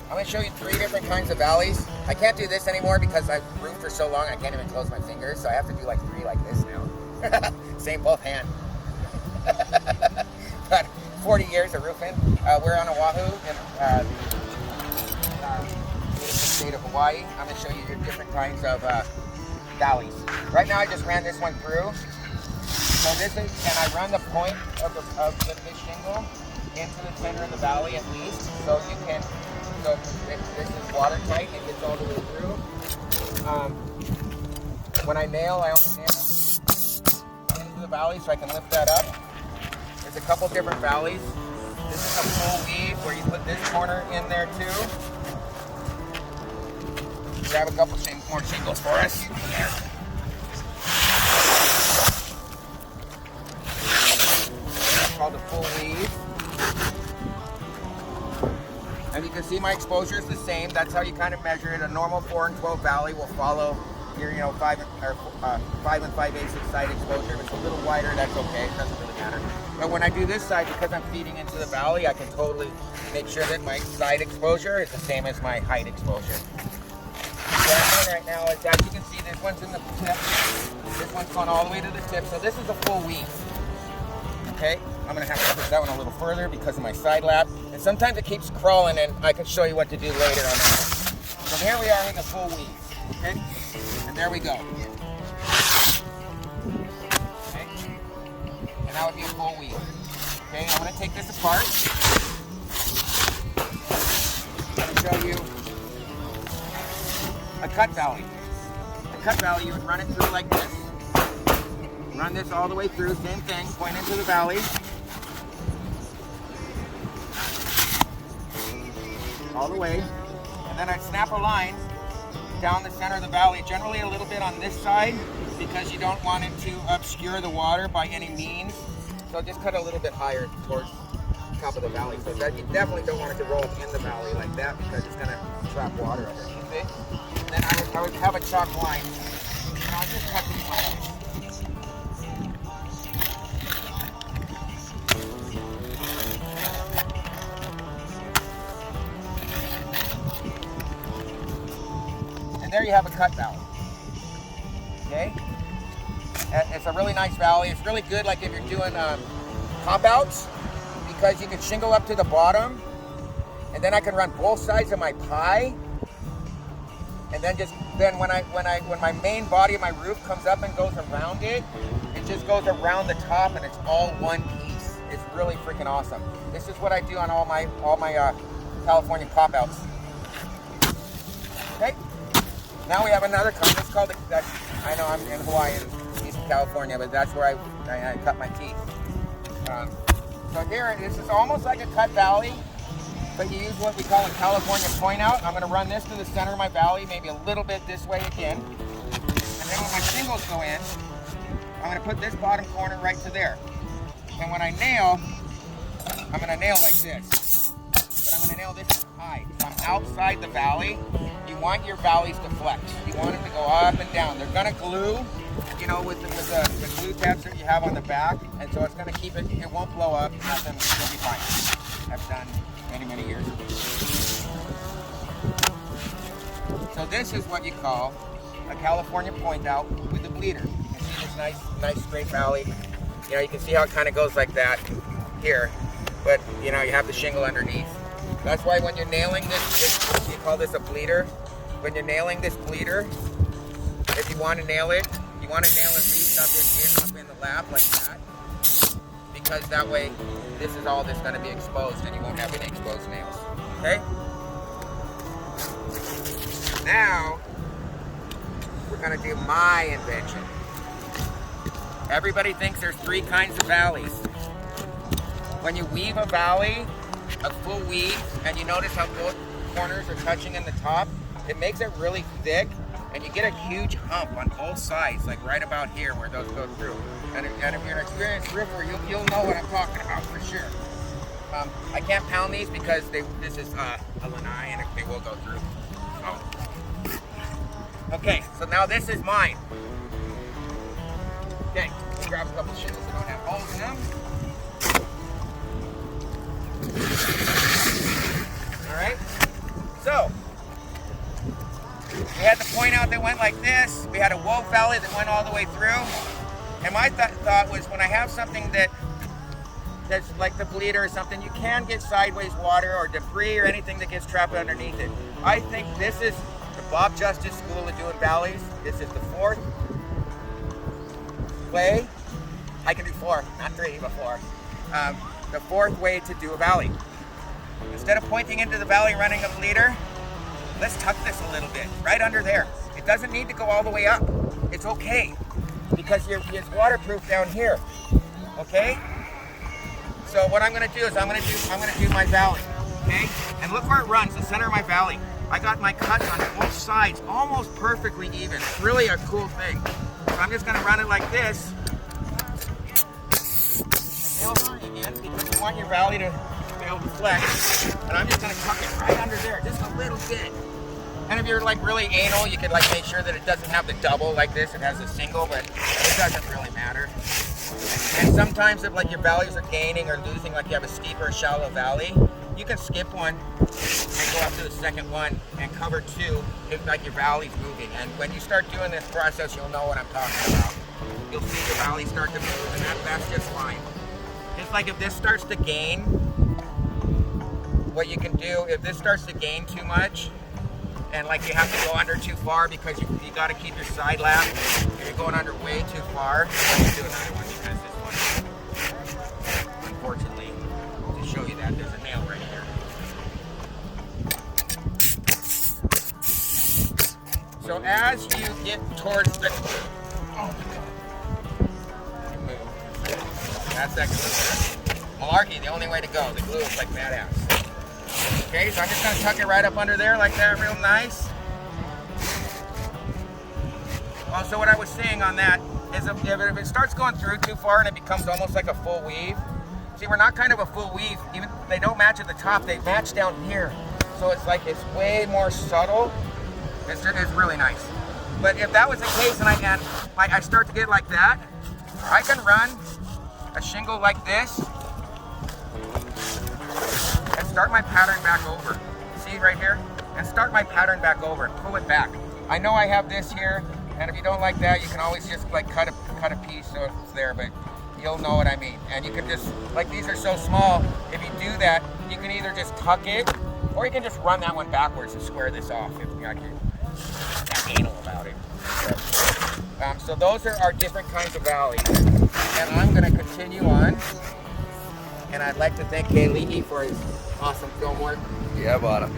I'm going to show you 3 different kinds of valleys. I can't do this anymore because I've roofed for so long I can't even close my fingers, so I have to do like 3 like this now. Same both hands. But 40 years of roofing. We're on Oahu in the state of Hawaii. I'm going to show you your different kinds of valleys. Right now I just ran this one through. So this is, and I run the point of the shingle into the center of the valley at least, so you can. So this is watertight, it gets all the way through. When I nail, I only nail into the valley so I can lift that up. There's a couple different valleys. This is a full weave where you put this corner in there too. Grab a couple more shingles for us. It's called a full weave. And you can see my exposure is the same. That's how you kind of measure it. A normal 4 and 12 valley will follow your 5 and 5/8 side exposure. If it's a little wider, that's okay. It doesn't really matter. But when I do this side, because I'm feeding into the valley, I can totally make sure that my side exposure is the same as my height exposure. What I'm doing right now is, as you can see, this one's in the tip. This one's going all the way to the tip. So this is a full weave. Okay, I'm going to have to push that one a little further because of my side lap. And sometimes it keeps crawling, and I can show you what to do later on that one. So here we are in the full weave. Okay, and there we go. Okay, and that would be a full weave. Okay, I'm going to take this apart. I'm going to show you a cut valley. A cut valley, you would run it through like this. Run this all the way through, same thing, point into the valley. All the way. And then I'd snap a line down the center of the valley, generally a little bit on this side, because you don't want it to obscure the water by any means. So just cut a little bit higher towards the top of the valley. So that you definitely don't want it to roll in the valley like that because it's going to trap water underneath it. And then I would have a chalk line. And I'll just cut these lines. And there you have a cut valley. Okay? It's a really nice valley. It's really good like if you're doing pop outs because you can shingle up to the bottom and then I can run both sides of my pie. And then when my main body of my roof comes up and goes around it, it just goes around the top and it's all one piece. It's really freaking awesome. This is what I do on all my California pop outs. Okay? Now we have another kind. It's called I know I'm in Hawaii, East California, but that's where I cut my teeth. So here, this is almost like a cut valley, but you use what we call a California point out. I'm going to run this to the center of my valley, maybe a little bit this way again. And then when my shingles go in, I'm going to put this bottom corner right to there. And when I nail, I'm going to nail like this. But I'm going to nail this high. So I'm outside the valley. You want your valleys to flex. You want them to go up and down. They're going to glue, with the glue tabs that you have on the back. And so it's going to keep it, it won't blow up. Nothing, it'll be fine. I've done many years. So this is what you call a California point out with a bleeder. You can see this nice straight valley. You can see how it kind of goes like that here. But, you have the shingle underneath. That's why when you're nailing this, you call this a bleeder. When you're nailing this bleeder, if you want to nail it, you want to nail at least up in the lap like that. Because that way, this is all that's going to be exposed and you won't have any exposed nails. Okay? Now, we're going to do my invention. Everybody thinks there's 3 kinds of valleys. When you weave a valley, a full weave, and you notice how both corners are touching in the top, it makes it really thick, and you get a huge hump on both sides, like right about here where those go through. And if you're an experienced roofer, you'll know what I'm talking about for sure. I can't pound these because this is a lanai and they will go through. Okay, so now this is mine. Okay, let's grab a couple of shingles that don't have holes in them. Alright, spot that went like this. We had a Wolf Valley that went all the way through. And my thought was, when I have something that's like the bleeder or something, you can get sideways water or debris or anything that gets trapped underneath it. I think this is the Bob Justice School of doing valleys. This is the fourth way. I can do 4, not 3, but 4. The fourth way to do a valley. Instead of pointing into the valley running a bleeder, let's tuck this a little bit, right under there. It doesn't need to go all the way up. It's okay, because it's waterproof down here, okay? So what I'm gonna do is I'm gonna do my valley, okay? And look where it runs, the center of my valley. I got my cuts on both sides almost perfectly even. It's really a cool thing. So I'm just gonna run it like this. Nail hard again, because you want your valley to be able to flex. And I'm just gonna tuck it right under there, just a little bit. And if you're like really anal, you could like make sure that it doesn't have the double like this, it has a single, but it doesn't really matter. And sometimes if like your valleys are gaining or losing, like you have a steep or shallow valley, you can skip one and go up to the second one and cover 2 if like your valley's moving. And when you start doing this process, you'll know what I'm talking about. You'll see your valley start to move, and that's just fine. Just like if this starts to gain, what you can do, if this starts to gain too much, and like you have to go under too far because you got to keep your side lap, and you're going under way too far, let me do another one, because this one, unfortunately, to show you that, there's a nail right here. So as you get towards the, oh my God, you move. That's that glue. Malarkey, the only way to go. The glue is like badass. Okay, so I'm just gonna tuck it right up under there like that, real nice. Well, so what I was saying on that is if it starts going through too far and it becomes almost like a full weave. See, we're not kind of a full weave. Even they don't match at the top, they match down here. So it's like it's way more subtle. It's really nice. But if that was the case and I start to get like that, I can run a shingle like this and start my pattern back over. See right here? And start my pattern back over and pull it back. I know I have this here, and if you don't like that, you can always just like cut a piece so it's there, but you'll know what I mean. And you can just, like these are so small, if you do that, you can either just tuck it, or you can just run that one backwards and square this off if you're not anal about it. So those are our different kinds of valleys. And I'm gonna continue on. And I'd like to thank Kay Leahy for his awesome film work. Yeah, bottom.